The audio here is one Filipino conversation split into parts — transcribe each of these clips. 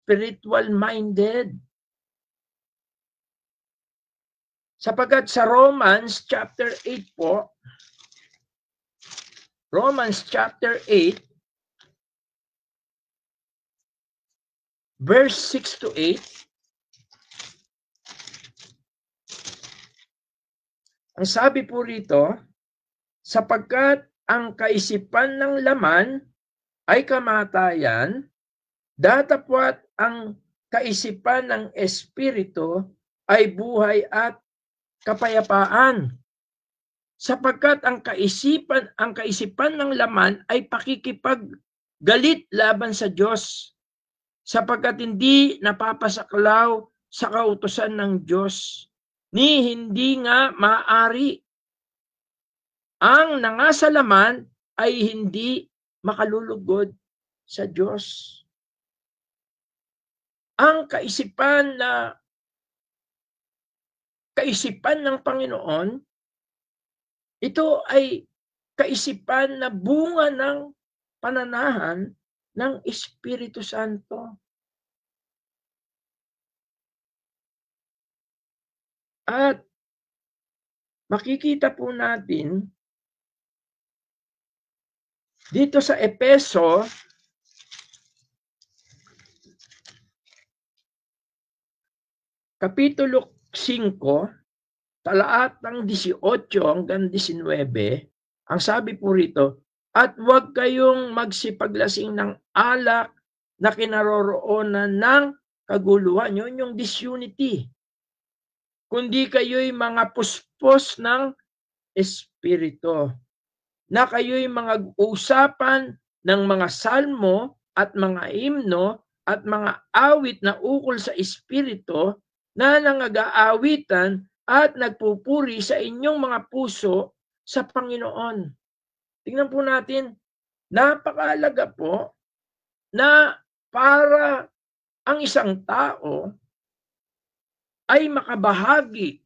spiritual-minded. Sapagkat sa Romans chapter 8 po, Romans chapter 8, verse 6 to 8, ang sabi po rito, sapagkat ang kaisipan ng laman ay kamatayan, datapwat ang kaisipan ng Espiritu ay buhay at kapayapaan. Sapagkat ang kaisipan ng laman ay pakikipaggalit laban sa Diyos, sapagkat hindi napapasaklaw sa kautusan ng Diyos, ni hindi nga maaari. Ang nangasalaman ay hindi makalulugod sa Diyos. Ang kaisipan ng Panginoon, ito ay kaisipan na bunga ng pananahan ng Espiritu Santo. At makikita po natin dito sa Epeso, Kapitulo 5, talatang 18 hanggang 19, ang sabi po rito, at huwag kayong magsipaglasing ng alak na kinaroroonan ng kaguluhan. Yun yung disunity. Kundi kayo'y mga puspos ng Espiritu, na kayo'y mga usapan ng mga salmo at mga himno at mga awit na ukol sa Espiritu na nangag-aawitan at nagpupuri sa inyong mga puso sa Panginoon. Tingnan po natin, napakahalaga po na para ang isang tao ay makabahagi,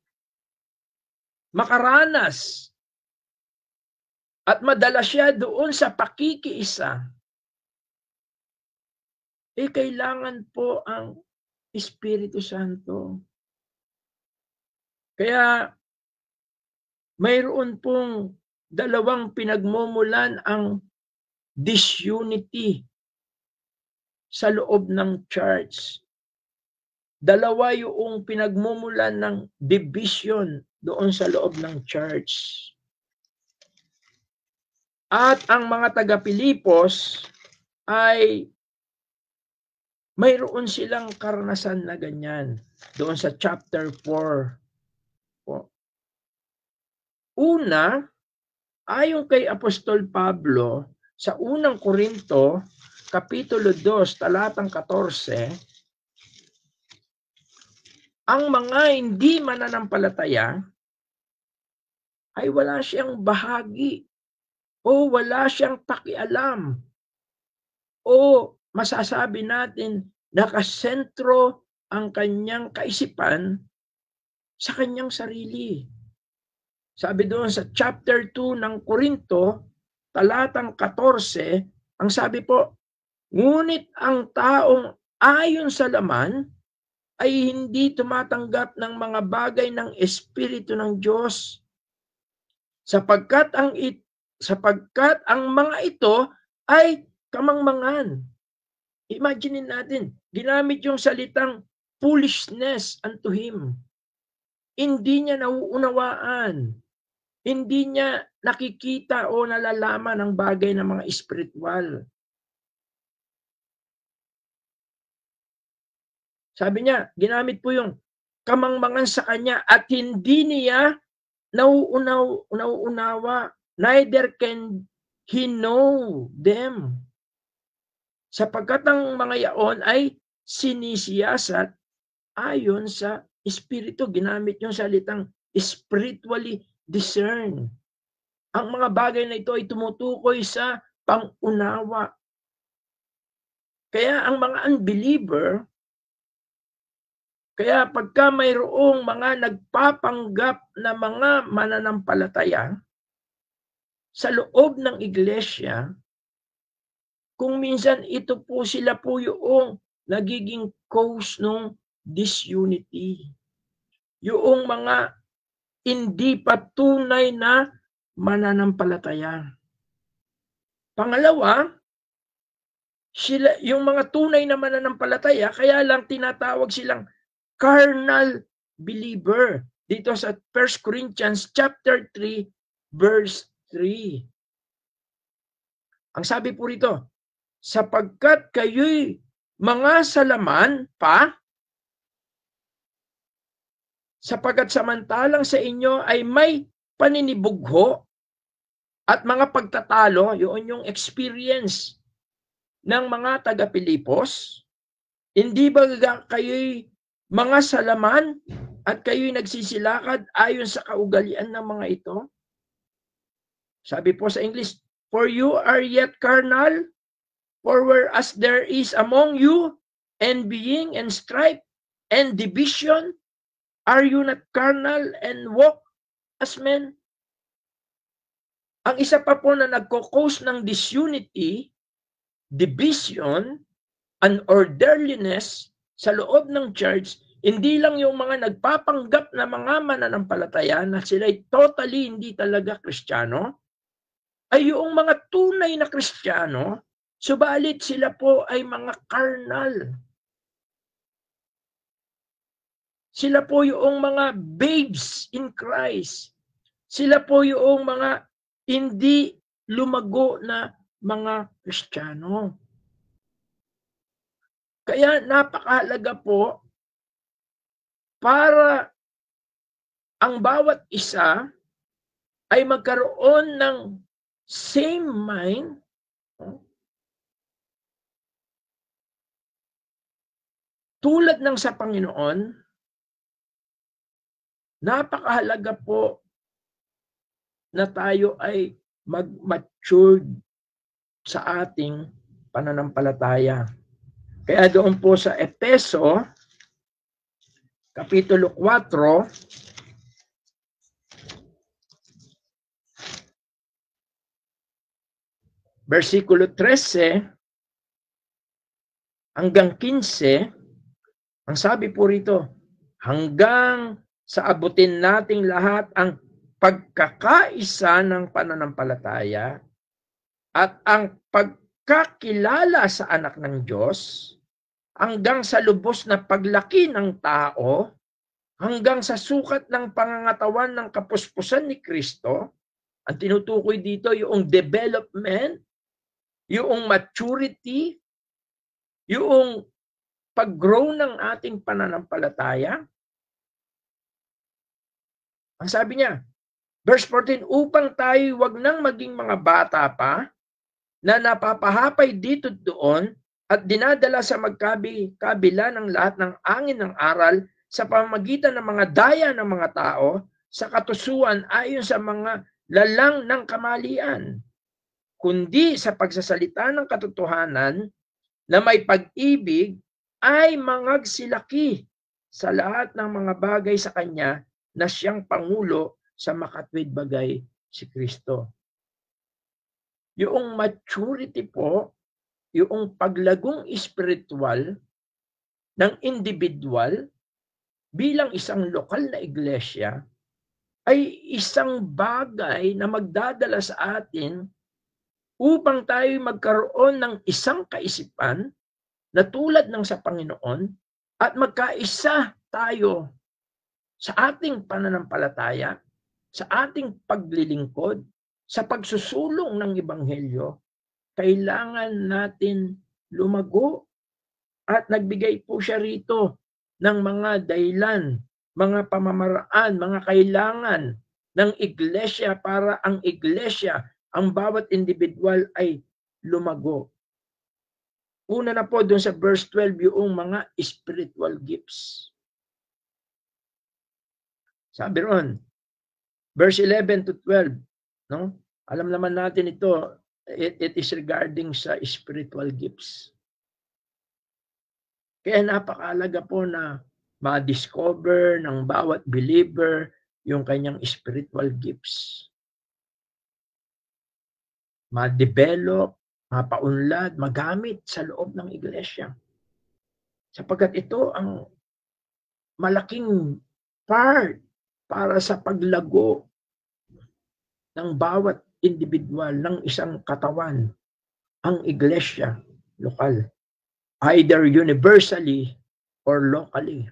makaranas, at madala siya doon sa pakikiisa, kailangan po ang Espiritu Santo. Kaya mayroon pong dalawang pinagmumulan ang disunity sa loob ng church. Dalawa yung pinagmumulan ng division doon sa loob ng church. At ang mga taga-Pilipos ay mayroon silang karanasan na ganyan doon sa chapter 4. Una, ayon kay Apostol Pablo sa unang Korinto, Kapitulo 2, talatang 14, ang mga hindi mananampalataya ay wala siyang bahagi o wala siyang pakialam o masasabi natin nakasentro ang kanyang kaisipan sa kanyang sarili. Sabi doon sa chapter 2 ng Korinto, talatang 14, ang sabi po, ngunit ang taong ayon sa laman ay hindi tumatanggap ng mga bagay ng Espiritu ng Diyos, sapagkat ang mga ito ay kamangmangan. Imagine natin, ginamit yung salitang foolishness unto him. Hindi niya nauunawaan. Hindi niya nakikita o nalalaman ang bagay ng mga espiritual. Sabi niya, ginamit po yung kamangmangan sa kanya at hindi niya nauunawa, neither can he know them. Sapagkat ang mga yaon ay sinisiyasat ayon sa Espiritu. Ginamit yung salitang spiritually discern. Ang mga bagay na ito ay tumutukoy sa pangunawa. Kaya ang mga unbeliever, kaya pagka mayroong mga nagpapanggap na mga mananampalataya sa loob ng iglesia, kung minsan ito po sila po yung nagiging cause ng disunity. Yung mga hindi pa tunay na mananampalataya. Pangalawa, yung mga tunay na mananampalataya, kaya lang tinatawag silang carnal believer. Dito sa 1 Corinthians chapter 3, verse 3. Ang sabi po rito, sapagkat kayo'y mga salaman pa, sapagkat samantalang sa inyo ay may paninibugho at mga pagtatalo, yun yung experience ng mga taga-Pilipos, hindi ba kayo'y mga salaman at kayo'y nagsisilakad ayon sa kaugalian ng mga ito? Sabi po sa English, for you are yet carnal, for whereas there is among you envying and strife and division, are you not carnal and walk as men? Ang isa pa po na nagko-cause ng disunity, division, unorderliness sa loob ng church, hindi lang yung mga nagpapanggap na mga mananampalataya na sila'y totally hindi talaga Kristiyano, ay yung mga tunay na Kristiyano, subalit sila po ay mga carnal. Sila po yung mga babes in Christ. Sila po yung mga hindi lumago na mga Kristiyano. Kaya napakahalaga po para ang bawat isa ay magkaroon ng same mind, tulad ng sa Panginoon. Napakahalaga po na tayo ay mag-matured sa ating pananampalataya. Kaya doon po sa Efeso, Kapitulo 4, versikulo 13 hanggang 15, ang sabi po rito, hanggang sa abutin nating lahat ang pagkakaisa ng pananampalataya at ang pagkakilala sa anak ng Diyos, hanggang sa lubos na paglaki ng tao, hanggang sa sukat ng pangangatawan ng kapuspusan ni Kristo. Ang tinutukoy dito yung development, yung maturity, yung pag-grow ng ating pananampalataya. Ang sabi niya, verse 14, upang tayo wag nang maging mga bata pa na napapahapay dito doon at dinadala sa magkabila ng lahat ng angin ng aral sa pamamagitan ng mga daya ng mga tao sa katusuan ayon sa mga lalang ng kamalian, kundi sa pagsasalita ng katotohanan na may pag-ibig ay mangagsilaki sa lahat ng mga bagay sa Kanya na siyang Pangulo sa makatwid bagay si Kristo. Yung maturity po, yung paglagong espiritual ng individual bilang isang lokal na iglesia ay isang bagay na magdadala sa atin upang tayo magkaroon ng isang kaisipan na tulad ng sa Panginoon at magkaisa tayo sa ating pananampalataya, sa ating paglilingkod, sa pagsusulong ng Ebanghelyo. Kailangan natin lumago at nagbigay po siya rito ng mga dahilan, mga pamamaraan, mga kailangan ng iglesia para ang iglesia, ang bawat individual ay lumago. Una na po doon sa verse 12 yung mga spiritual gifts. Sabi ron, verse 11 to 12, no? Alam naman natin ito, it is regarding sa spiritual gifts. Kaya napakahalaga po na ma-discover ng bawat believer yung kanyang spiritual gifts. Ma-develop, mapaunlad, magamit sa loob ng iglesia. sapagkat ito ang malaking part para sa paglago ng bawat individual ng isang katawan, ang iglesia lokal, either universally or locally.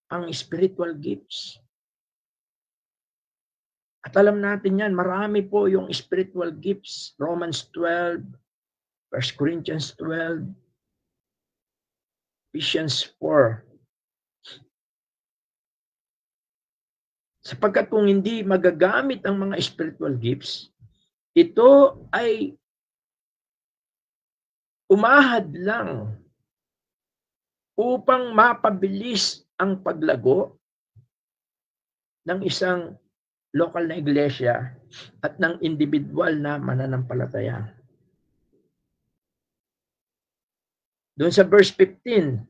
Ang spiritual gifts. At alam natin yan, marami po yung spiritual gifts. Romans 12, 1 Corinthians 12, Ephesians 4. Sapagkat kung hindi magagamit ang mga spiritual gifts, ito ay umahad lang upang mapabilis ang paglago ng isang local na iglesia at ng individual na mananampalataya. Doon sa verse 15,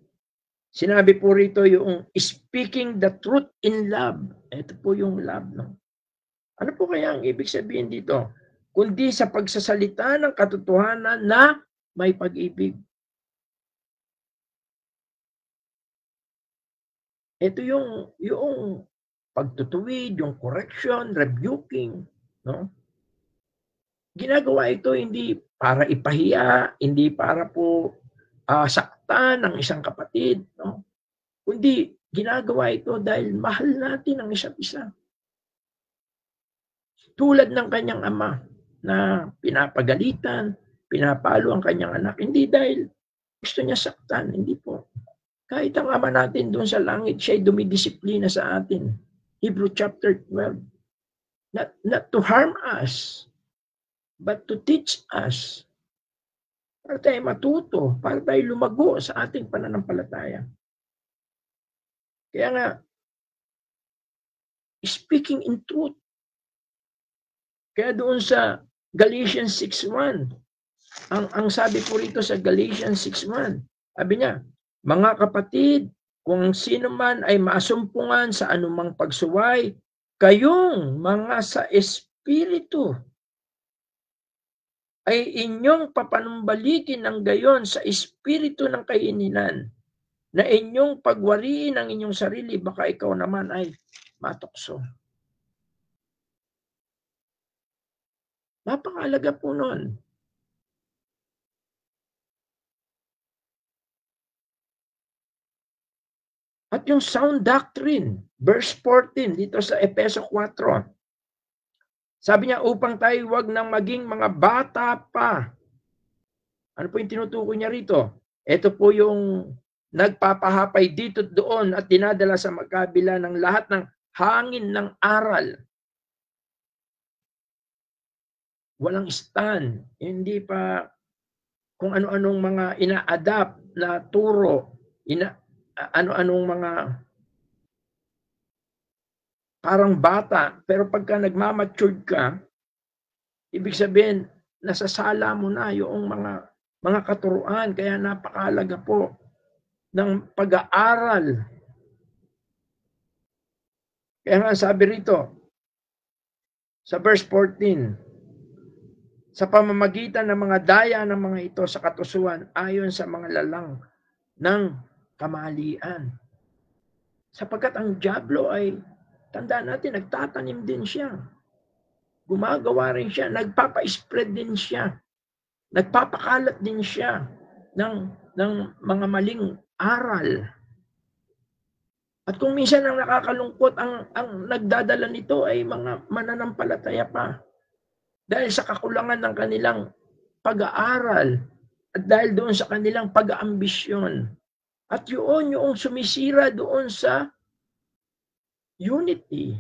sinabi po rito yung speaking the truth in love. Ito po yung love. No? Ano po kaya ang ibig sabihin dito? Kundi sa pagsasalita ng katotohanan na may pag-ibig. Ito yung pagtutuwid, yung correction, rebuking. No? Ginagawa ito hindi para ipahiya, hindi para po saktan ng isang kapatid, no? Kundi ginagawa ito dahil mahal natin ang isa't isa. Tulad ng kanyang ama na pinapagalitan, pinapalo ang kanyang anak, hindi dahil gusto niya saktan, hindi po. Kahit ang ama natin doon sa langit, siya'y dumidisiplina sa atin. Hebrew chapter 12. Not to harm us, but to teach us. Para tayo matuto, para tayo lumago sa ating pananampalataya. Kaya nga, speaking in truth. Kaya doon sa Galatians 6:1, ang sabi po rito sa Galatians 6:1, sabi niya, mga kapatid, kung sino man ay maasumpungan sa anumang pagsuway, kayong mga sa Espiritu ay inyong papanumbalikin ng gayon sa Espiritu ng kaininan, na inyong pagwariin ang inyong sarili, baka ikaw naman ay matukso. Napakahalaga po nun. At yung sound doctrine, verse 14, dito sa Efeso 4, sabi niya, upang tayo wag nang maging mga bata pa. Ano po yung tinutukoy niya rito? Ito po yung nagpapahapay dito at doon at dinadala sa magkabila ng lahat ng hangin ng aral. Walang stand, hindi pa kung ano-anong mga ina-adapt na turo, ano-anong mga parang bata, pero pagka nagmamatured ka, ibig sabihin, nasasala mo na yung mga katuruan, kaya napakahalaga po ng pag-aaral. Kaya nga sabi rito, sa verse 14, sa pamamagitan ng mga daya ng mga ito sa katusuan ayon sa mga lalang ng kamalian. Sapagkat ang dyablo ay, tandaan natin, nagtatanim din siya. Gumagawa rin siya, nagpapa-spread din siya. Nagpapakalat din siya ng mga maling aral. At kung minsan ang nakakalungkot, ang nagdadala nito ay mga mananampalataya pa. Dahil sa kakulangan ng kanilang pag-aaral at dahil doon sa kanilang pag-aambisyon. At yung sumisira doon sa unity.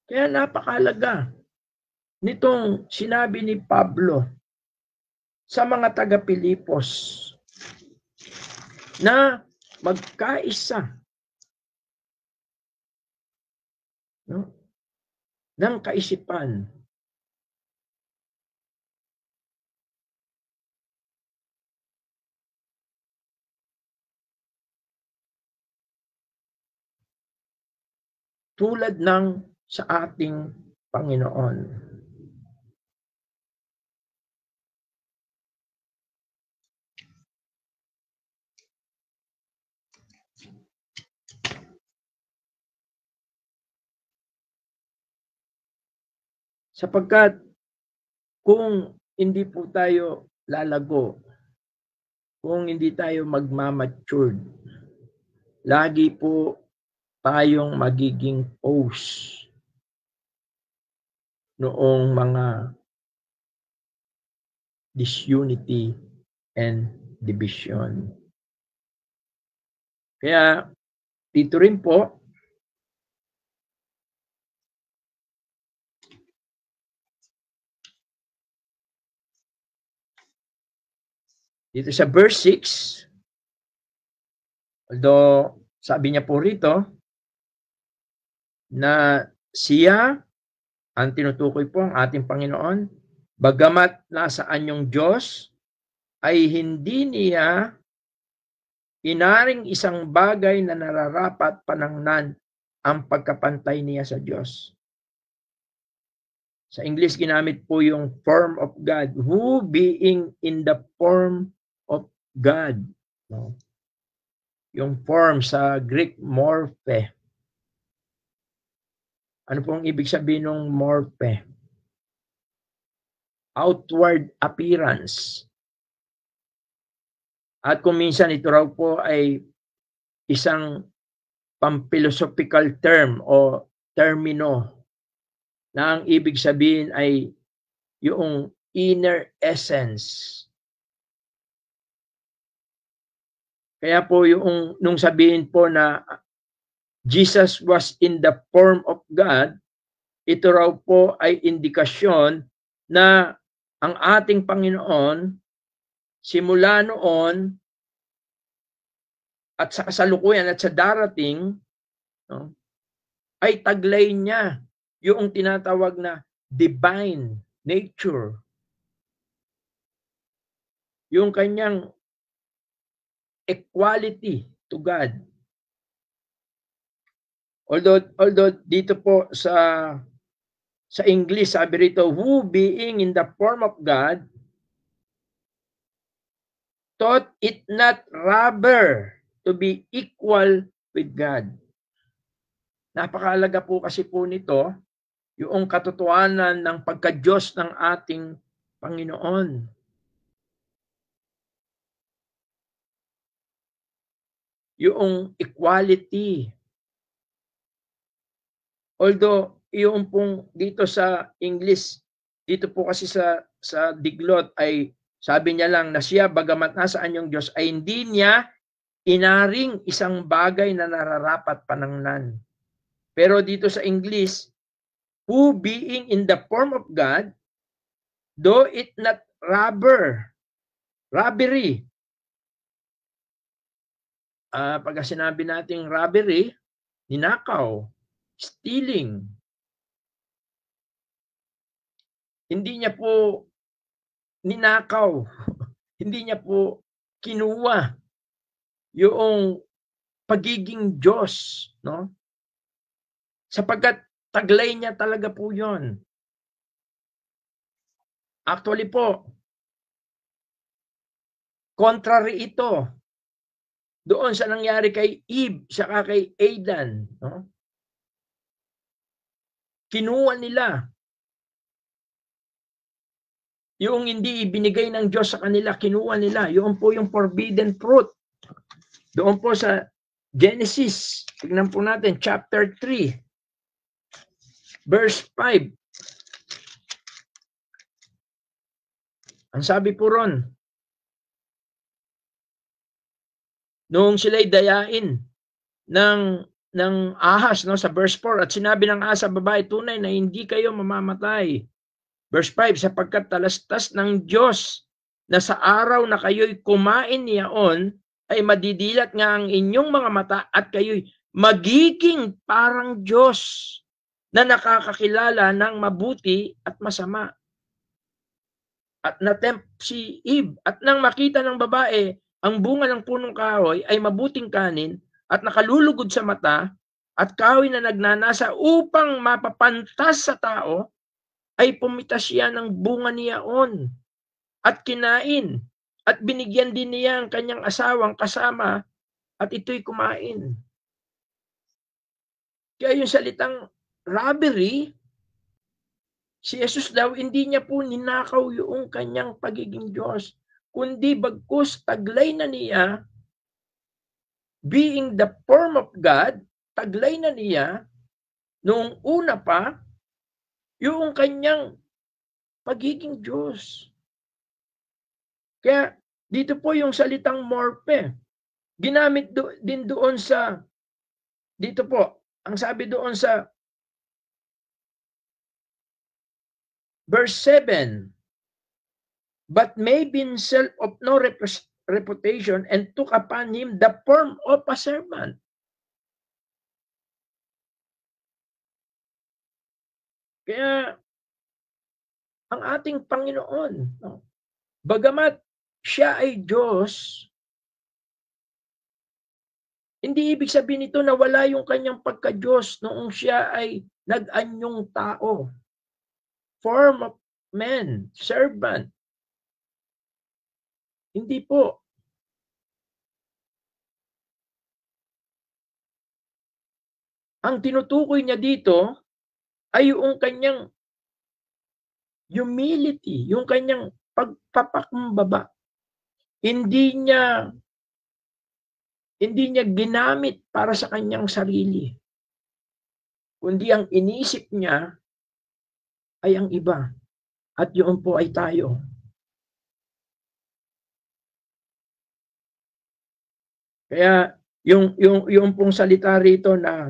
Kaya napakahalaga nitong sinabi ni Pablo sa mga taga-Pilipos na magkaisa, no, ng kaisipan. Tulad ng sa ating Panginoon. Sapagkat kung hindi po tayo lalago, kung hindi tayo magmamatured, lagi po tayong magiging host noong mga disunity and division. Kaya dito rin po, dito sa verse 6, although sabi niya po rito na siya, ang tinutukoy po ang ating Panginoon, bagamat nasa anyong Diyos, ay hindi niya inaring isang bagay na nararapat panangnan ang pagkapantay niya sa Diyos. Sa English, ginamit po yung form of God, who being in the form of God. No? Yung form sa Greek, morphe. Ano pong ibig sabihin ng morphe? Outward appearance. At kung minsan ito raw po ay isang pamphilosophical term o termino na ang ibig sabihin ay yung inner essence. Kaya po yung nung sabihin po na Jesus was in the form of God, ito raw po ay indikasyon na ang ating Panginoon simula noon at sa kasalukuyan at sa darating, no, ay taglay niya yung tinatawag na divine nature. Yung kanyang equality to God. Although dito po sa English, sabi rito, who being in the form of God, thought it not robber to be equal with God. Napakahalaga po kasi po nito, yung katotohanan ng pagka-Diyos ng ating Panginoon. Yung equality. Although yung pong dito sa English, dito po kasi sa diglot ay sabi niya lang na siya bagamat nasa anyong Diyos ay hindi niya inaring isang bagay na nararapat panangnan. Pero dito sa English, who being in the form of God, though it not robbery. Pagka sinabi nating robbery, ninakaw, stealing. Hindi niya po ninakaw, hindi niya po kinuha yung pagiging Diyos, no? Sapagkat taglay niya talaga po 'yon. Actually po, contrary ito doon sa nangyari kay Eve saka kay Adan, no? Kinuha nila yung hindi ibinigay ng Diyos sa kanila, kinuha nila. Yun po yung forbidden fruit. Doon po sa Genesis, tignan po natin, chapter 3, verse 5. Ang sabi po ron, noong sila'y dayain ng ahas, no, sa verse 4, at sinabi ng ahas sa babae, tunay na hindi kayo mamamatay. Verse 5, sapagkat talastas ng Diyos na sa araw na kayo'y kumain niyaon, ay madidilat nga ang inyong mga mata at kayo'y magiging parang Diyos na nakakakilala ng mabuti at masama. At natempt si Eve, at nang makita ng babae ang bunga ng punong kahoy ay mabuting kanin at nakalulugod sa mata at kahoy na nagnanasa upang mapapantas sa tao, ay pumitas siya ng bunga niyaon at kinain at binigyan din niya ang kanyang asawang kasama at ito'y kumain. Kaya yung salitang robbery, Si Jesus daw, hindi niya po ninakaw yung kanyang pagiging Diyos, kundi bagkus taglay na niya, being the form of God, taglay na niya, noong una pa, yung kanyang pagiging Diyos. Kaya, dito po yung salitang morphe, ginamit din doon sa, dito po, ang sabi doon sa verse 7, but made himself of no reputation and took upon him the form of a servant. Kaya, ang ating Panginoon, bagamat siya ay Diyos, hindi ibig sabihin nito na wala yung kanyang pagka-Diyos noong siya ay nag-anyong tao. Form of man, servant. Hindi po. Ang tinutukoy niya dito ay yung kanyang humility, yung kanyang pagpapakumbaba. Hindi niya ginamit para sa kanyang sarili. Kundi ang inisip niya ay ang iba. At yun po ay tayo. Kaya yung pong salita rito na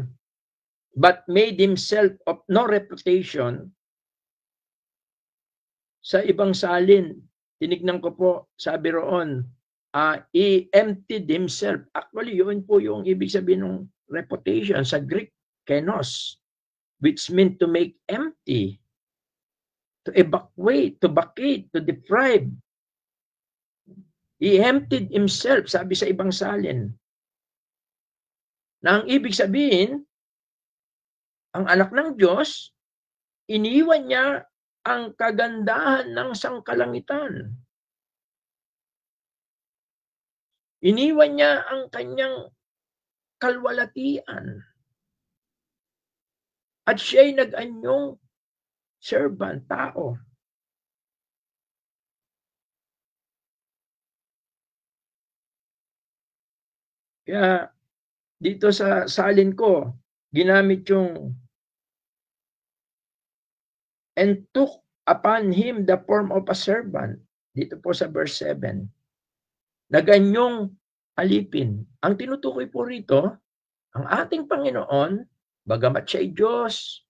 but made himself of no reputation, sa ibang salin, tinignan ko po, sabi roon, he emptied himself. Actually, yun po yung ibig sabihin ng reputation sa Greek, kenos, which meant to make empty, to evacuate, to vacate, to deprive. He emptied himself, sabi sa ibang salin. Na ang ibig sabihin, ang anak ng Diyos, iniwan niya ang kagandahan ng sangkalangitan. Iniwan niya ang kanyang kalwalatian. At siya'y nag-anyong servant, tao. Kaya dito sa salin ko, ginamit yung and took upon him the form of a servant. Dito po sa verse 7. Naganyong alipin. Ang tinutukoy po rito, ang ating Panginoon, bagamat siya'y Diyos,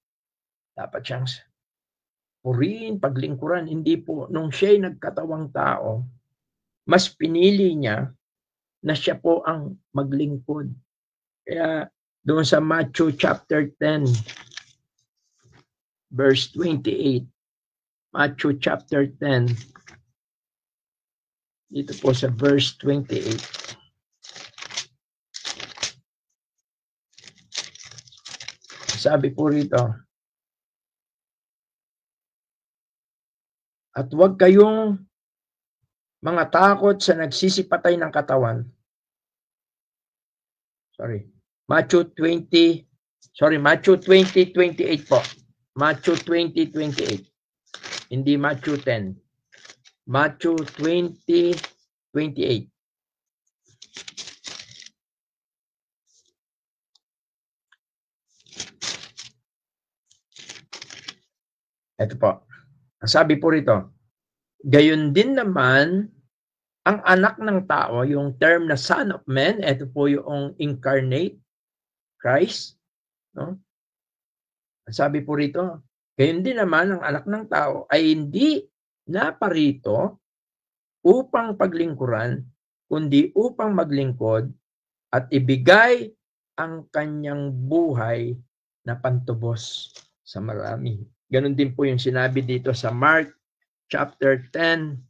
dapat siyang purihin, paglingkuran. Hindi po, nung siya'y nagkatawang tao, mas pinili niya na siya po ang maglingkod. Kaya doon sa Matthew chapter 10, verse 28. Matthew chapter 10. Dito po sa verse 28. Sabi po rito, at huwag kayong mga takot sa nagsisipatay ng katawan. Matthew 20, 28 po. Matthew 20, 28. Hindi Matthew 10. Matthew 20, 28. Ito po. Ang sabi po rito, gayon din naman ang anak ng tao, yung term na Son of Man, ito po yung incarnate Christ. No? Ang sabi po rito, gayon din naman ang anak ng tao ay hindi naparito upang paglingkuran, kundi upang maglingkod at ibigay ang kanyang buhay na pantubos sa marami. Ganon din po yung sinabi dito sa Mark chapter 10,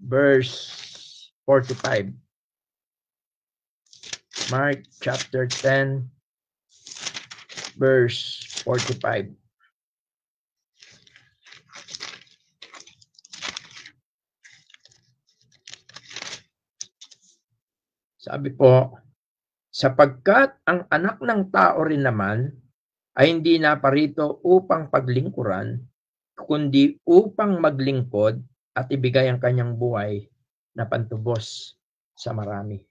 verse 45. Mark chapter 10, verse 45. Sabi po, sapagkat ang anak ng tao rin naman ay hindi naparito upang paglingkuran, kundi upang maglingkod at ibigay ang kanyang buhay na pantubos sa marami.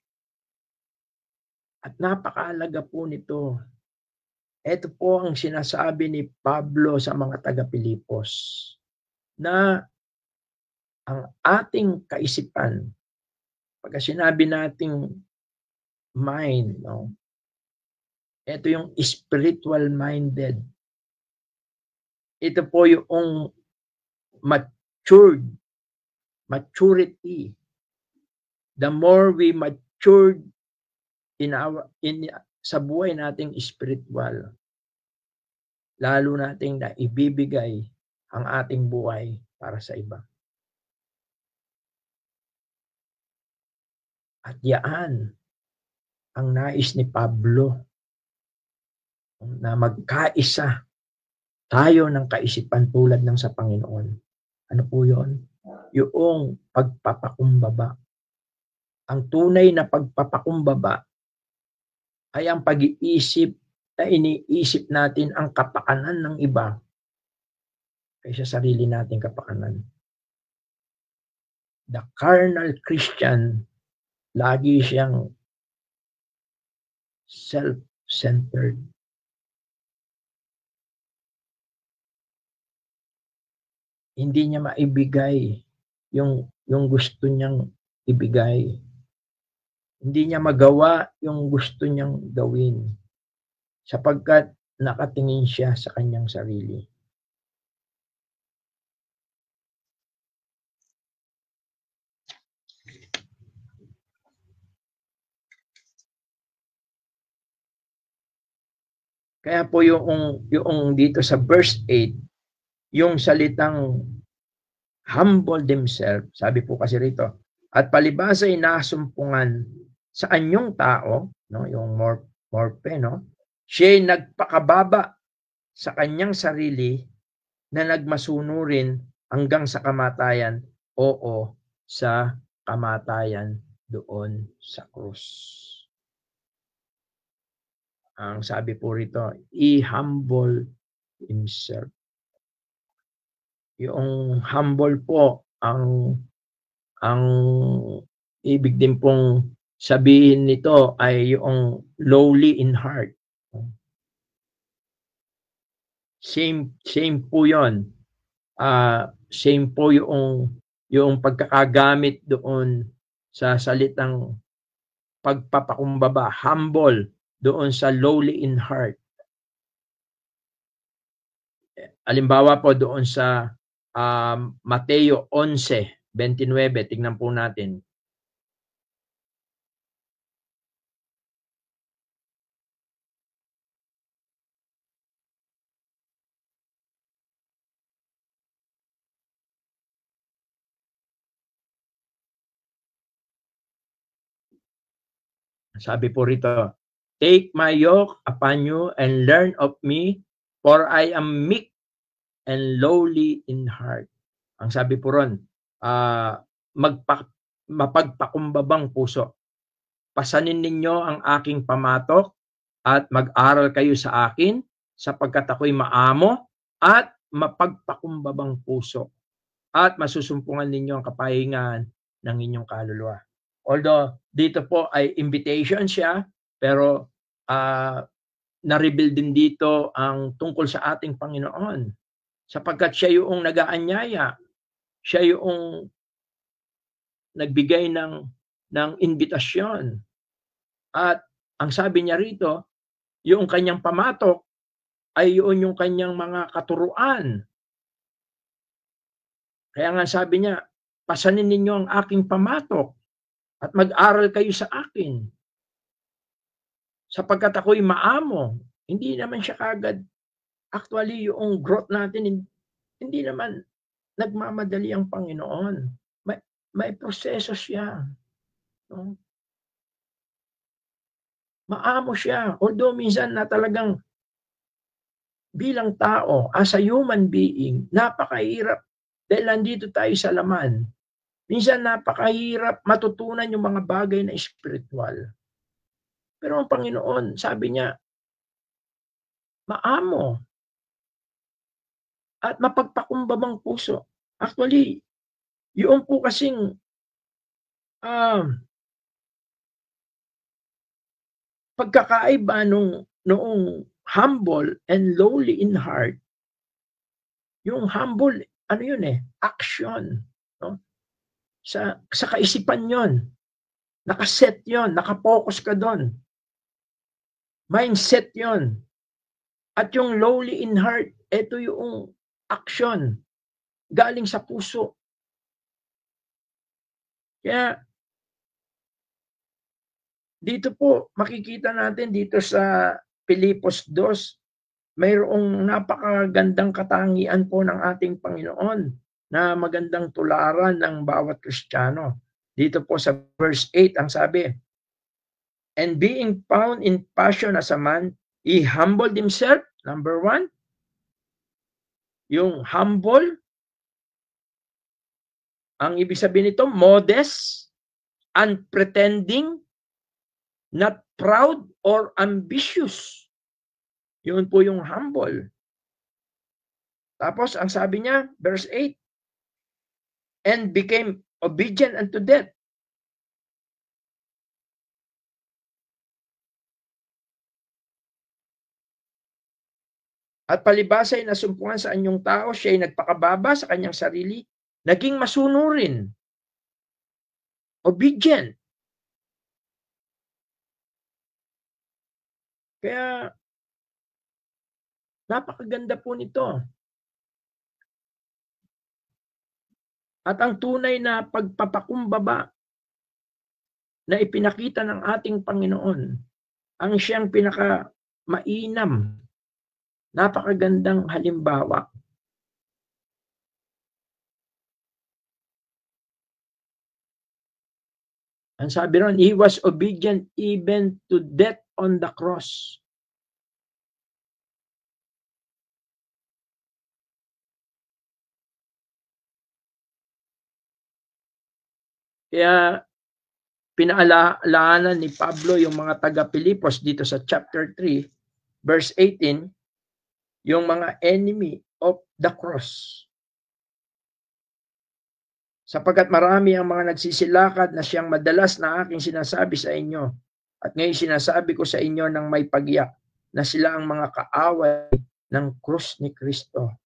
At napakahalaga po nito. Ito po ang sinasabi ni Pablo sa mga taga-Pilipos na ang ating kaisipan, pagka sinabi nating mind, no? Ito yung spiritual minded. Ito po yung maturity. The more we matured sa buhay nating spiritual, lalo nating na ibibigay ang ating buhay para sa iba. At yaan ang nais ni Pablo na magkaisa tayo ng kaisipan tulad ng sa Panginoon. Ano po yun? Yung pagpapakumbaba. Ang tunay na pagpapakumbaba ay ang pag-iisip na iniisip natin ang kapakanan ng iba kaysa sarili nating kapakanan. The carnal Christian, lagi siyang self-centered. Hindi niya maibigay yung gusto niyang ibigay. Hindi niya magawa yung gusto niyang gawin sapagkat nakatingin siya sa kanyang sarili. Kaya po yung dito sa verse 8, yung salitang humble themselves, sabi po kasi rito, at palibhasa ay nasumpungan sa anyong tao, no, yung morphe, no, siya nagpakababa sa kanyang sarili na nagmasunurin hanggang sa kamatayan, oo, sa kamatayan doon sa krus. Ang sabi po rito, i-humble himself. Yung humble po, ang ibig din pong sabihin nito ay yung lowly in heart. Same po yun. Same po yung pagkakagamit doon sa salitang pagpapakumbaba, humble, doon sa lowly in heart. Halimbawa po doon sa Mateo 11:29, tingnan po natin. Sabi po rito, take my yoke upon you and learn of me, for I am meek and lowly in heart. Ang sabi po ron, mapagpakumbabang puso. Pasanin ninyo ang aking pamatok at mag-aral kayo sa akin sapagkat ako'y maamo at mapagpakumbabang puso at masusumpungan ninyo ang kapahingahan ng inyong kaluluwa. Although dito po ay invitation siya, pero na-reveal din dito ang tungkol sa ating Panginoon. Sapagkat siya yung nag-aanyaya, siya yung nagbigay ng invitasyon. At ang sabi niya rito, yung kanyang pamatok ay yung kanyang mga katuruan. Kaya nga sabi niya, pasanin ninyo ang aking pamatok at mag-aral kayo sa akin. Sapagkat ako'y maamo. Hindi naman siya kagad. Actually, yung growth natin, hindi naman nagmamadali ang Panginoon. May proseso siya. No? Maamo siya. Although minsan na talagang bilang tao, as a human being, napakahirap. Dahil nandito tayo sa laman. Minsan napakahirap matutunan yung mga bagay na spiritual. Pero ang Panginoon, sabi niya, maamo. at mapagpakumbabang puso. Actually, yun po kasing pagkakaiba noong humble and lowly in heart. Yung humble, ano yun action, no? Sa kaisipan yon, nakaset yon, nakapokus ka doon. Mindset yon. At yung lowly in heart, ito yung action galing sa puso. Kaya dito po makikita natin dito sa Filipos 2, mayroong napakagandang katangian po ng ating Panginoon na magandang tularan ng bawat Kristiyano. Dito po sa verse 8 ang sabi, and being found in passion as a man, he humbled himself. Number 1, yung humble, ang ibig sabihin nito, modest, unpretending, not proud or ambitious. Yun po yung humble. Tapos, ang sabi niya, verse 8, and became obedient unto death. At palibasa ay nasumpungan sa anyong tao, siya ay nagpakababa sa kanyang sarili, naging masunurin. Obedient. Kaya, napakaganda po nito. At ang tunay na pagpapakumbaba na ipinakita ng ating Panginoon, ang siyang pinaka-mainam, napakagandang halimbawa. Ang sabi ron, he was obedient even to death on the cross. Kaya pinaalalahanan ni Pablo yung mga taga-Pilipos dito sa chapter 3, verse 18, yung mga enemy of the cross. Sapagkat marami ang mga nagsisilakad na siyang madalas na aking sinasabi sa inyo. At ngayon sinasabi ko sa inyo ng may pagyak na sila ang mga kaaway ng krus ni Kristo.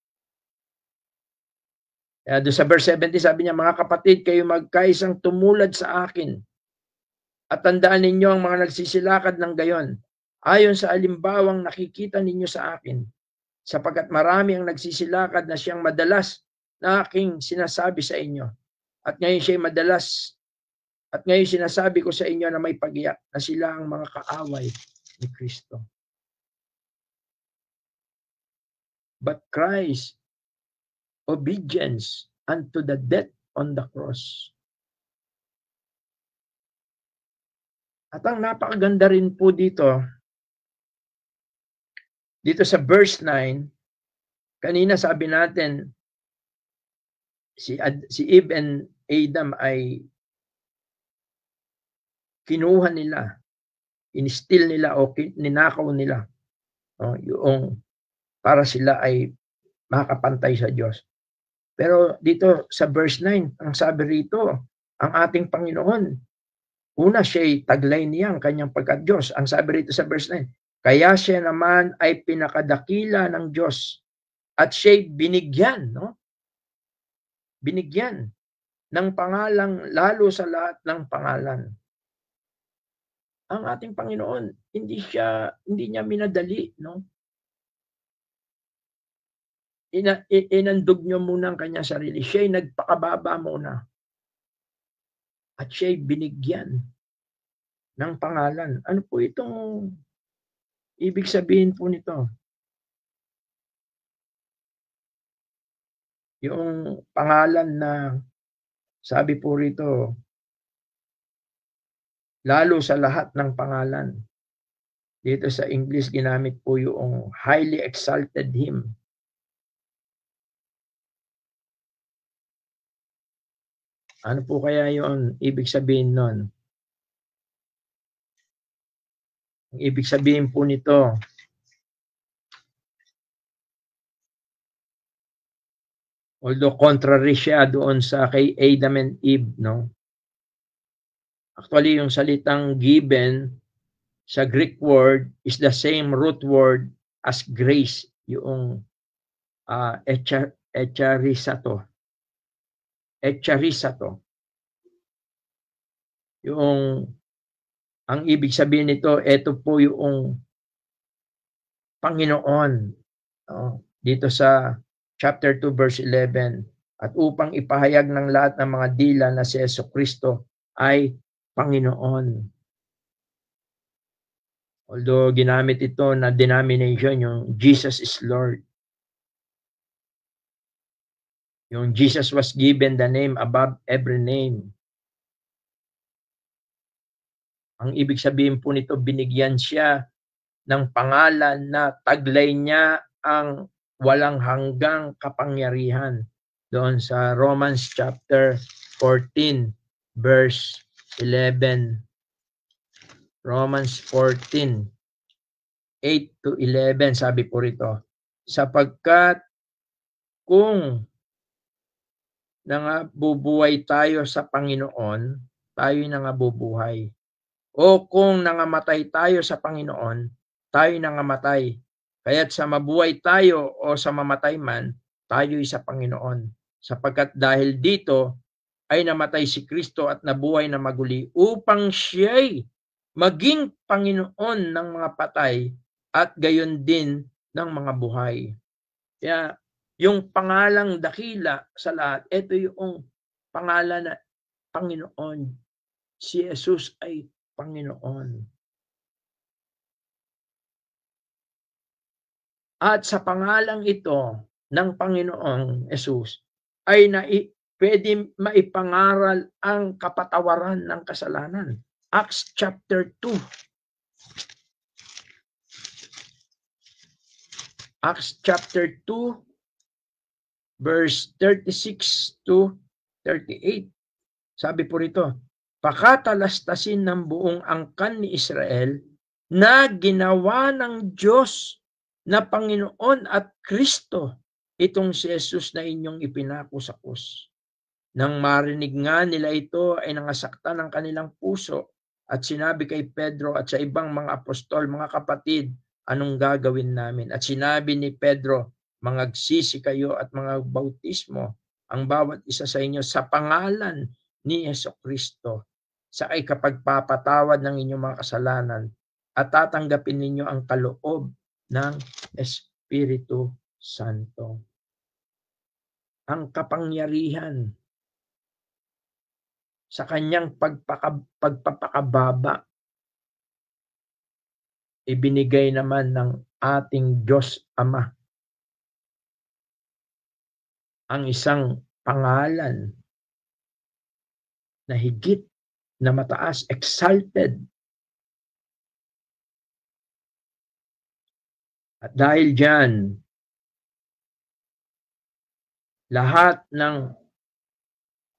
Kaya doon sa verse 70 sabi niya, mga kapatid, kayo magkaisang tumulad sa akin. At tandaan ninyo ang mga nagsisilakad ng gayon, ayon sa alimbawang nakikita ninyo sa akin. Sapagkat marami ang nagsisilakad na siyang madalas na aking sinasabi sa inyo. At ngayon siya madalas, at ngayon sinasabi ko sa inyo na may pagiyak na sila ang mga kaaway ni Kristo. But Christ, obedience unto the death on the cross. At ang napakaganda rin po dito sa verse 9, kanina sabi natin, si Eve and Adam ay kinuha nila, in-steal nila o ninakaw nila, yung para sila ay makapantay sa Diyos. Pero dito sa verse 9, ang sabi rito, ang ating Panginoon, una siya'y taglay niya ang kanyang pagka-Diyos. Ang sabi rito sa verse 9, kaya siya naman ay pinakadakila ng Diyos at siya'y binigyan, binigyan ng pangalang lalo sa lahat ng pangalan. Ang ating Panginoon, hindi niya minadali, Inandog niyo muna ang kanyang sarili. Siya'y nagpakababa muna. At siya'y binigyan ng pangalan. Ano po itong ibig sabihin po nito? Yung pangalan na sabi po rito, lalo sa lahat ng pangalan. Dito sa English, ginamit po yung highly exalted him. Ano po kaya yung ibig sabihin nun? Ang ibig sabihin po nito, Although contrary siya doon sa kay Adam and Eve, no? Actually, yung salitang given sa Greek word is the same root word as grace, yung echarisato. Echarisato. Yung ang ibig sabihin nito, ito po yung Panginoon. Dito sa chapter 2 verse 11. At upang ipahayag ng lahat ng mga dila na si Jesucristo ay Panginoon. Although ginamit ito na denomination, yung Jesus is Lord. Yung Jesus was given the name above every name. Ang ibig sabihin po nito, binigyan siya ng pangalan na taglay niya ang walang hanggang kapangyarihan. Doon sa Romans chapter 14 verse 11. Romans 14 8 to 11, sabi po rito, sapagkat kung nangabubuhay tayo sa Panginoon, tayo nangabubuhay. O kung nangamatay tayo sa Panginoon, tayo nangamatay. Kaya't sa mabuhay tayo o sa mamatay man, tayo'y sa Panginoon. Sapagkat dahil dito ay namatay si Kristo at nabuhay na maguli upang siya'y maging Panginoon ng mga patay at gayon din ng mga buhay. Kaya yung pangalang dakila sa lahat, ito yung pangalan na Panginoon. Si Jesus ay Panginoon. At sa pangalang ito ng Panginoong Jesus ay pwede maipangaral ang kapatawaran ng kasalanan. Acts chapter 2. Acts chapter 2 verse 36 to 38. Sabi po rito, pakatalastasin ng buong angkan ni Israel na ginawa ng Diyos na Panginoon at Kristo itong si Jesus na inyong ipinako sa krus. Nang marinig nga nila ito ay nangasaktan ng kanilang puso at sinabi kay Pedro at sa ibang mga apostol, mga kapatid, anong gagawin namin? At sinabi ni Pedro, mangagsisi kayo at mga bautismo ang bawat isa sa inyo sa pangalan ni Jesucristo sa ikapagpapatawad ng inyong mga kasalanan at tatanggapin ninyo ang kaloob ng Espiritu Santo. Ang kapangyarihan sa kanyang pagpapakababa ibinigay naman ng ating Diyos Ama ang isang pangalan na higit na mataas, exalted. At dahil dyan, lahat ng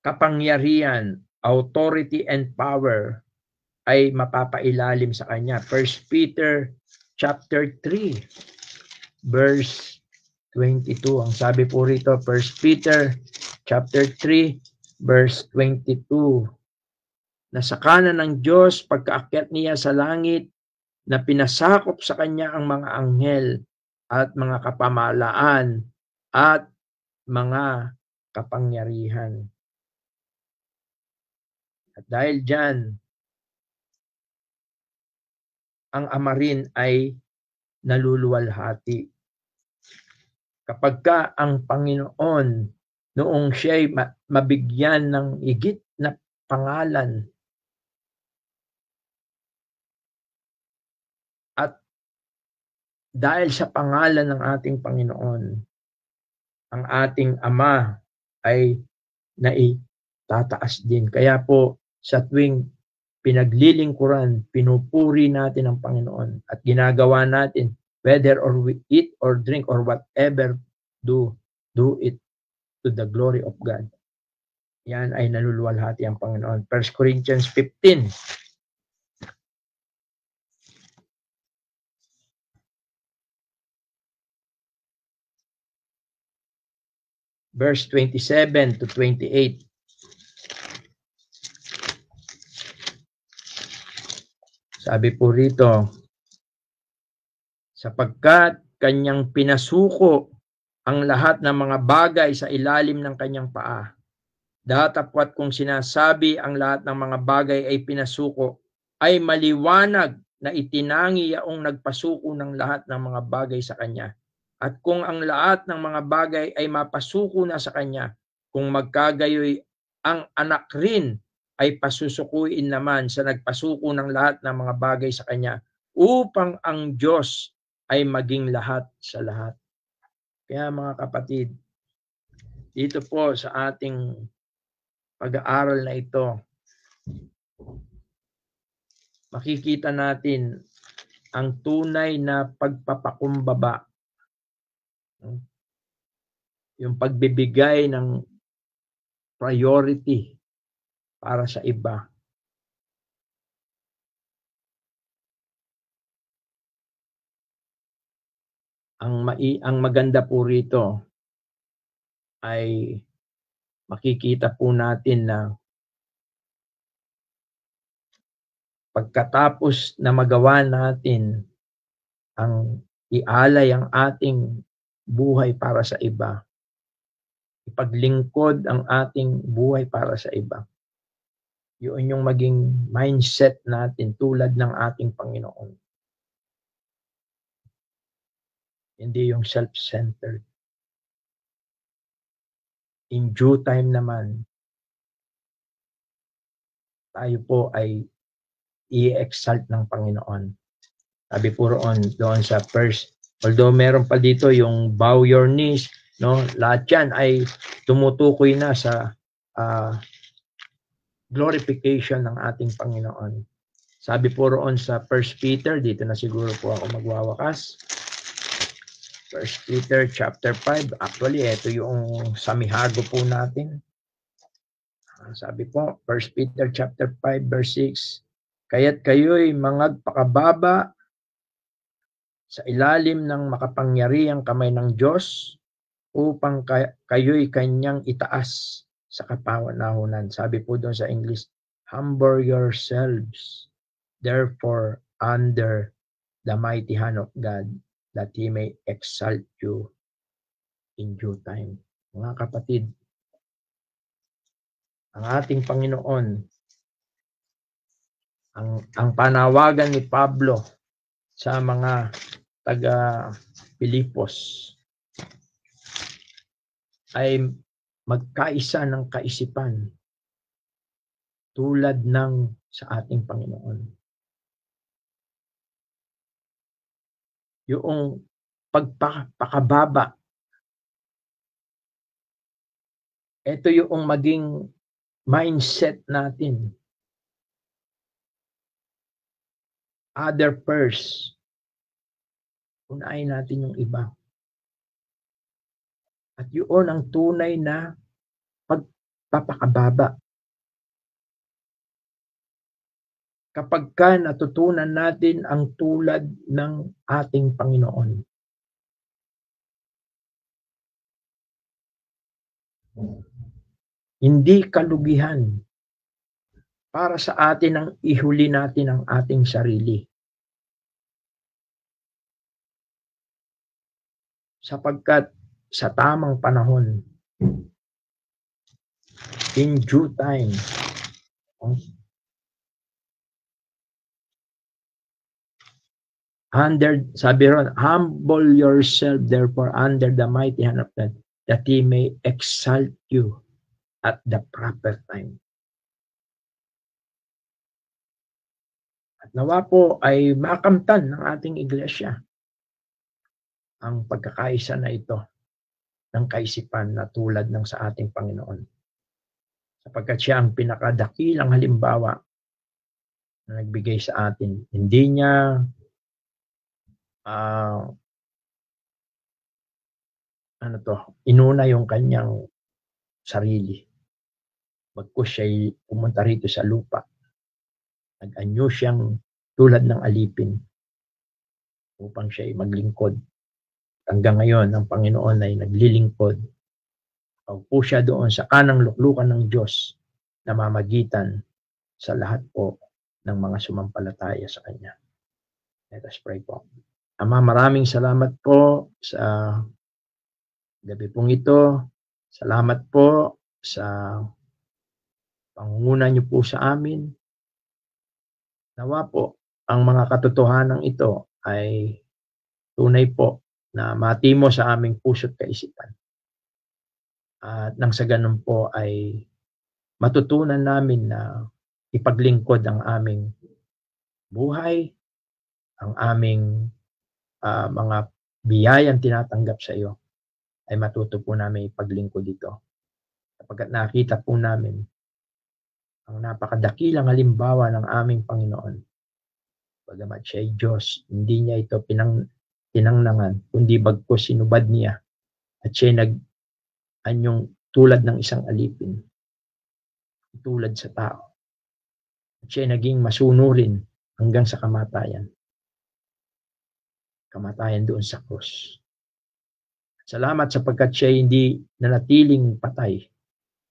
kapangyarihan, authority and power ay mapapailalim sa kanya. 1 Peter chapter 3 verse 22. Ang sabi po rito, 1 Peter chapter 3 verse 22. Na sa kanan ng Diyos pagkaakyat niya sa langit na pinasakop sa kanya ang mga anghel at mga kapamalaan at mga kapangyarihan. At dahil dyan, ang Ama rin ay naluluwalhati. Kapag ka ang Panginoon noong siya'y mabigyan ng higit na pangalan at dahil sa pangalan ng ating Panginoon, ang ating Ama ay naitataas din. Kaya po sa tuwing pinaglilingkuran, pinupuri natin ang Panginoon at ginagawa natin, whether or we eat or drink or whatever, do it to the glory of God. Yan ay naluluwalhati ang Panginoon. 1 Corinthians 15. verse 27 to 28. Sabi po rito, sapagkat kanyang pinasuko ang lahat ng mga bagay sa ilalim ng kanyang paa. Datapwat kung sinasabi ang lahat ng mga bagay ay pinasuko, ay maliwanag na itinangi yaong nagpasuko ng lahat ng mga bagay sa kanya. At kung ang lahat ng mga bagay ay mapasuko na sa kanya, kung magkagayoy ang anak rin ay pasusukuin naman sa nagpasuko ng lahat ng mga bagay sa kanya, upang ang Diyos ay maging lahat sa lahat. Kaya mga kapatid, dito po sa ating pag-aaral na ito, makikita natin ang tunay na pagpapakumbaba, yung pagbibigay ng priority para sa iba. Ang maganda po rito ay makikita po natin na pagkatapos na magawa natin ang ialay ang ating buhay para sa iba, ipaglingkod ang ating buhay para sa iba, yun yung maging mindset natin tulad ng ating Panginoon. Hindi yung self-centered. In due time naman, tayo po ay i-exalt ng Panginoon. Sabi po doon sa first, although meron pa dito yung bow your knees, no? Lahat yan ay tumutukoy na sa glorification ng ating Panginoon. Sabi po roon sa 1 Peter, dito na siguro po ako magwawakas. 1 Peter chapter 5, actually ito yung samihago po natin. Sabi po, 1 Peter chapter 5 verse 6, kaya't kayo'y mangagpakababa sa ilalim ng makapangyarihang kamay ng Diyos upang kayo'y kanyang itaas sa kapanahunan. Sabi po doon sa English, humble yourselves therefore under the mighty hand of God, that He may exalt you in due time. Mga kapatid, ang ating Panginoon, ang panawagan ni Pablo sa mga taga Pilipos ay magkaisa ng kaisipan tulad ng sa ating Panginoon. Yung pagpakababa, ito yung maging mindset natin. Other first. Unahin natin yung iba. At yun ang tunay na pagpapakababa. Kapag ka natutunan natin ang tulad ng ating Panginoon. Hindi kalugihan para sa atin ang ihuli natin ang ating sarili. Sapagkat sa tamang panahon, in due time, sabi ron, humble yourself therefore under the mighty hand of God, that He may exalt you at the proper time. At nawa po ay makamtan ng ating iglesia ang pagkakaisa na ito ng kaisipan na tulad ng sa ating Panginoon. Sapagkat siya ang pinakadakilang halimbawa na nagbigay sa atin. Hindi niya inuna yung kanyang sarili. Bagkus siya'y pumunta rito sa lupa. Nag-anyo siyang tulad ng alipin upang siya'y maglingkod. Hanggang ngayon, ang Panginoon ay naglilingkod Paupo siya doon sa kanang luklukan ng Diyos na mamagitan sa lahat po ng mga sumampalataya sa Kanya. Let us pray po. Ama, maraming salamat po sa gabi pong ito. Salamat po sa pangunguna niyo po sa amin. Nawa po, ang mga katotohanan ito ay tunay po na matimo sa aming puso't kaisipan. At nang sa ganun po ay matutunan namin na ipaglingkod ang aming buhay, ang aming mga biyayang tinatanggap sa iyo, ay matuto po namin ipaglingkod dito. Kapagkat nakita po namin ang napakadakilang halimbawa ng aming Panginoon. Bagamat siya ay Diyos, hindi niya ito tinangnangan, kundi bagkus sinubad niya. At siya anyong tulad ng isang alipin, tulad sa tao. At siya naging masunurin hanggang sa kamatayan. Kamatayan doon sa krus. Salamat sapagkat siya hindi nanatiling patay,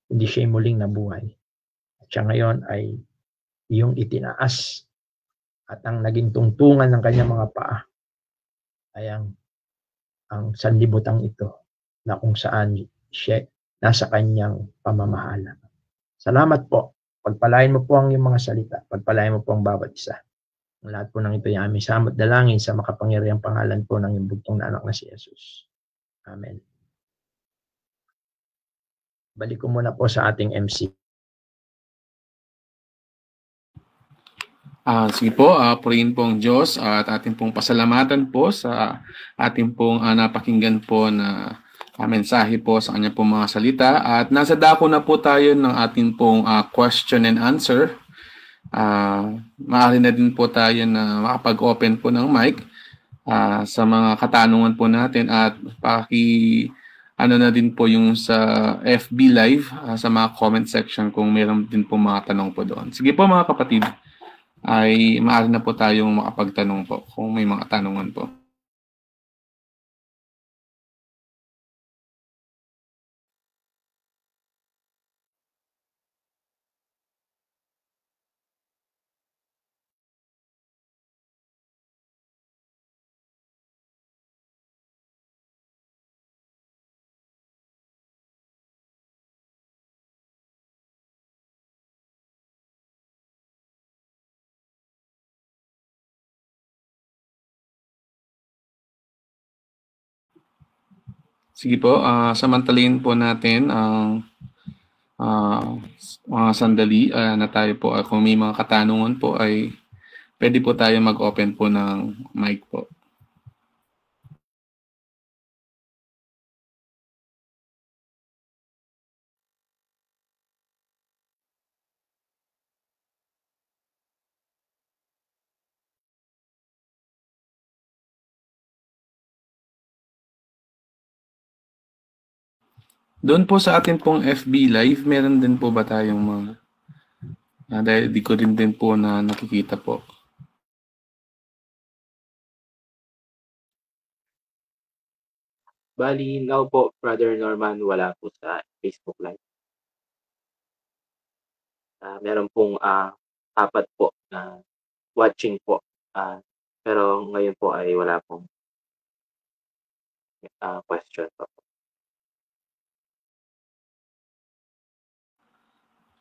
kundi siya muling nabuhay. At siya ngayon ay iyong itinaas at ang naging tungtungan ng kanyang mga paa ay ang sanlibutan ito na kung saan siya nasa kanyang pamamahala. Salamat po. Pagpalain mo po ang iyong mga salita. Pagpalain mo po ang bawat isa. Ang lahat po ng ito ay aming samot dalangin sa makapangyarihang pangalan po ng iyong bugtong na anak na si Jesus. Amen. Balik ko muna po sa ating MC. Sige po, purihin po ang Diyos at ating pong pasalamatan po sa ating pong napakinggan po na mensahe po sa kanya pong mga salita. At nasa dako na po tayo ng ating pong question and answer. Maaari na din po tayo na makapag-open po ng mic sa mga katanungan po natin at na din po yung sa FB Live sa mga comment section kung meron din po mga tanong po doon. Sige po mga kapatid, ay maaari na po tayong makapagtanong po kung may mga tanungan po. Sige po, samantalahin po natin ang mga sandali na tayo po. Kung may mga katanungan po ay pwede po tayo mag-open po ng mic po. Doon po sa atin pong FB Live, meron din po ba tayong mga dahil di ko din po na nakikita po. Bali, now po, Brother Norman, wala po sa Facebook Live. Meron pong 4 po na watching po. Pero ngayon po ay wala pong question po.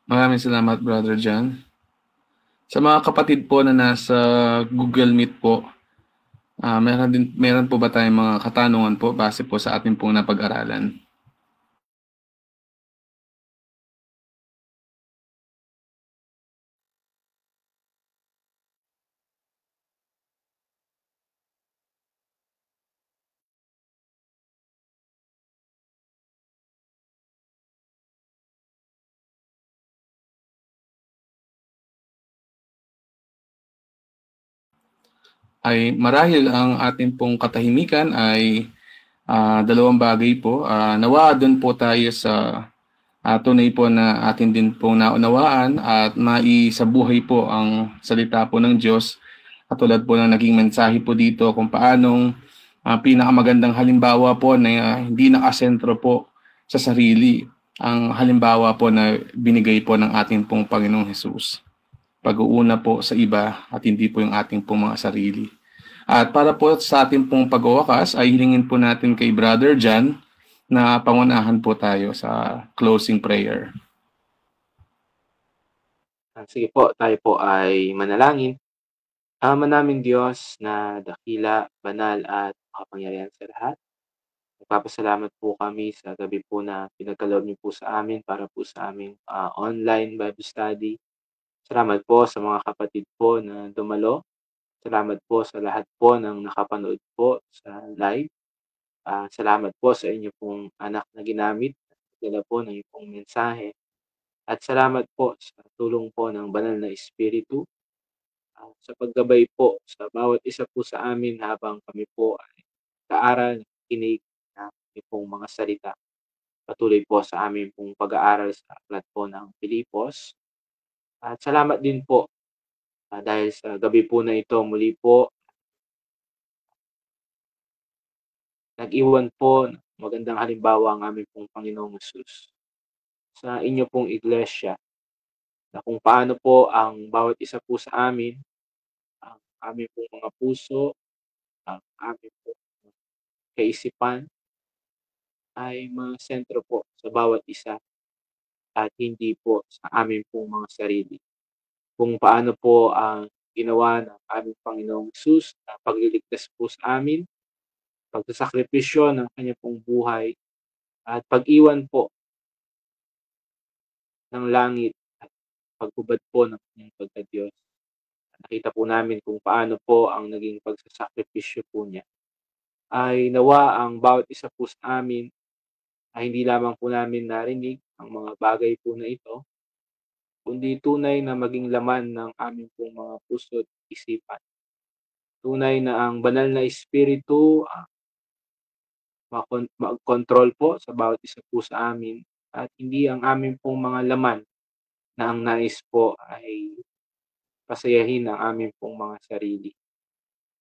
Maraming salamat, Brother John. Sa mga kapatid po na nasa Google Meet po, meron po ba tayong mga katanungan po base po sa ating pong napag-aralan? Ay marahil ang ating pong katahimikan ay dalawang bagay po. Nawa doon po tayo sa tunay po na atin din pong naunawaan at maisabuhay po ang salita po ng Diyos. Katulad po ng naging mensahe po dito kung paanong pinakamagandang halimbawa po na hindi nakasentro po sa sarili ang halimbawa po na binigay po ng ating pong Panginoong Hesus. Pag-uuna po sa iba at hindi po yung ating pong mga sarili. At para po sa ating pong pagwawakas ay hilingin po natin kay Brother John na pangunahan po tayo sa closing prayer. Sige po, tayo po ay manalangin. Ama naming Diyos na dakila, banal at makapangyarihan sa lahat. Nagpapasalamat po kami sa gabi po na pinagkaloob niyo po sa amin para po sa aming online Bible study. Salamat po sa mga kapatid po na dumalo. Salamat po sa lahat po ng nakapanood po sa live. Salamat po sa inyo pong anak na ginamit. Dala po ng inyong pong mensahe. At salamat po sa tulong po ng Banal na Espiritu sa paggabay po sa bawat isa po sa amin habang kami po ay kaaral, kinig ng pong mga salita. Patuloy po sa amin pong pag-aaral sa aklat po ng Pilipos. At salamat din po dahil sa gabi po na ito muli po nag-iwan po ng magandang halimbawa ang aming pong Panginoong Hesus sa inyo pong iglesia na kung paano po ang bawat isa po sa amin, ang aming pong mga puso, ang aming pong kaisipan ay sentro po sa bawat isa at hindi po sa aming pong mga sarili. Kung paano po ang ginawa ng aming Panginoong Hesus na pagliligtas po sa amin, pagsasakripisyo ng kanya pong buhay at pag-iwan po ng langit at paghubad po ng kanyang pagkadiyos. Nakita po namin kung paano po ang naging pagsasakripisyo po niya. Ay nawa ang bawat isa po sa amin ay hindi lamang po namin narinig ang mga bagay po na ito, kundi tunay na maging laman ng aming pong mga puso at isipan. Tunay na ang banal na Espiritu mag-control po sa bawat isa po sa amin at hindi ang aming pong mga laman na ang nais po ay pasayahin ang aming pong mga sarili.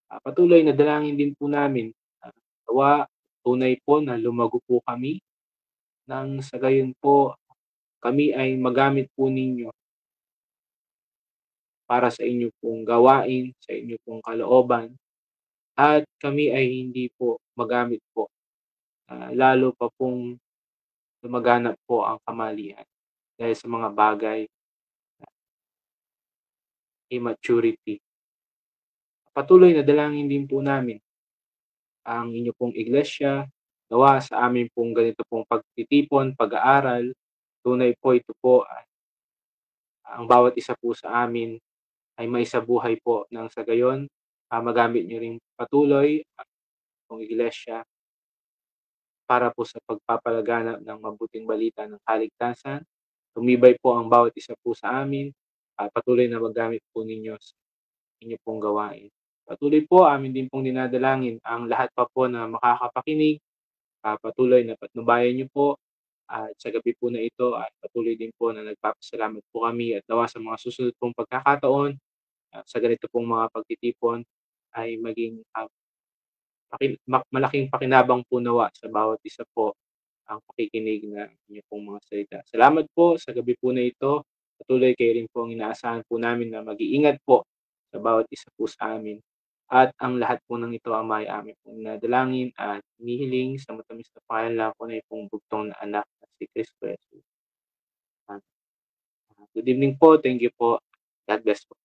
Patuloy na dalangin din po namin nawa tunay po na lumago po kami nang sa gayon po kami ay magamit po ninyo para sa inyo pong gawain, sa inyo pong kalooban at kami ay hindi po magamit po lalo pa pong lumaganap po ang kamalian dahil sa mga bagay immaturity. Patuloy na dalangin din po namin ang inyo pong iglesia, nawa sa amin pong ganito pong pagtitipon, pag-aaral, tunay po ito po ang bawat isa po sa amin ay maisabuhay po nang sa gayon magamit nyo rin patuloy ang iglesia para po sa pagpapalaganap ng mabuting balita ng kaligtasan. Tumibay po ang bawat isa po sa amin. Patuloy na magamit po ninyo sa inyo pong gawain. Patuloy po amin din pong dinadalangin ang lahat pa po na makakapakinig. Patuloy na patnubayan nyo po. At sa gabi po na ito, patuloy din po na nagpapasalamat po kami at nawa sa mga susunod pong pagkakataon sa ganito pong mga pagtitipon ay maging malaking pakinabang po nawa sa bawat isa po ang pakikinig na inyo pong mga salita. Salamat po sa gabi po na ito. Patuloy kayo rin po ang inaasahan po namin na mag-iingat po sa bawat isa po sa amin. At ang lahat po ng ito ang may amin pong nadalangin at hinihiling sa matamis na pangalan po na pong bugtong na anak na si Cristo Jesus. Good evening po. Thank you po. God bless po.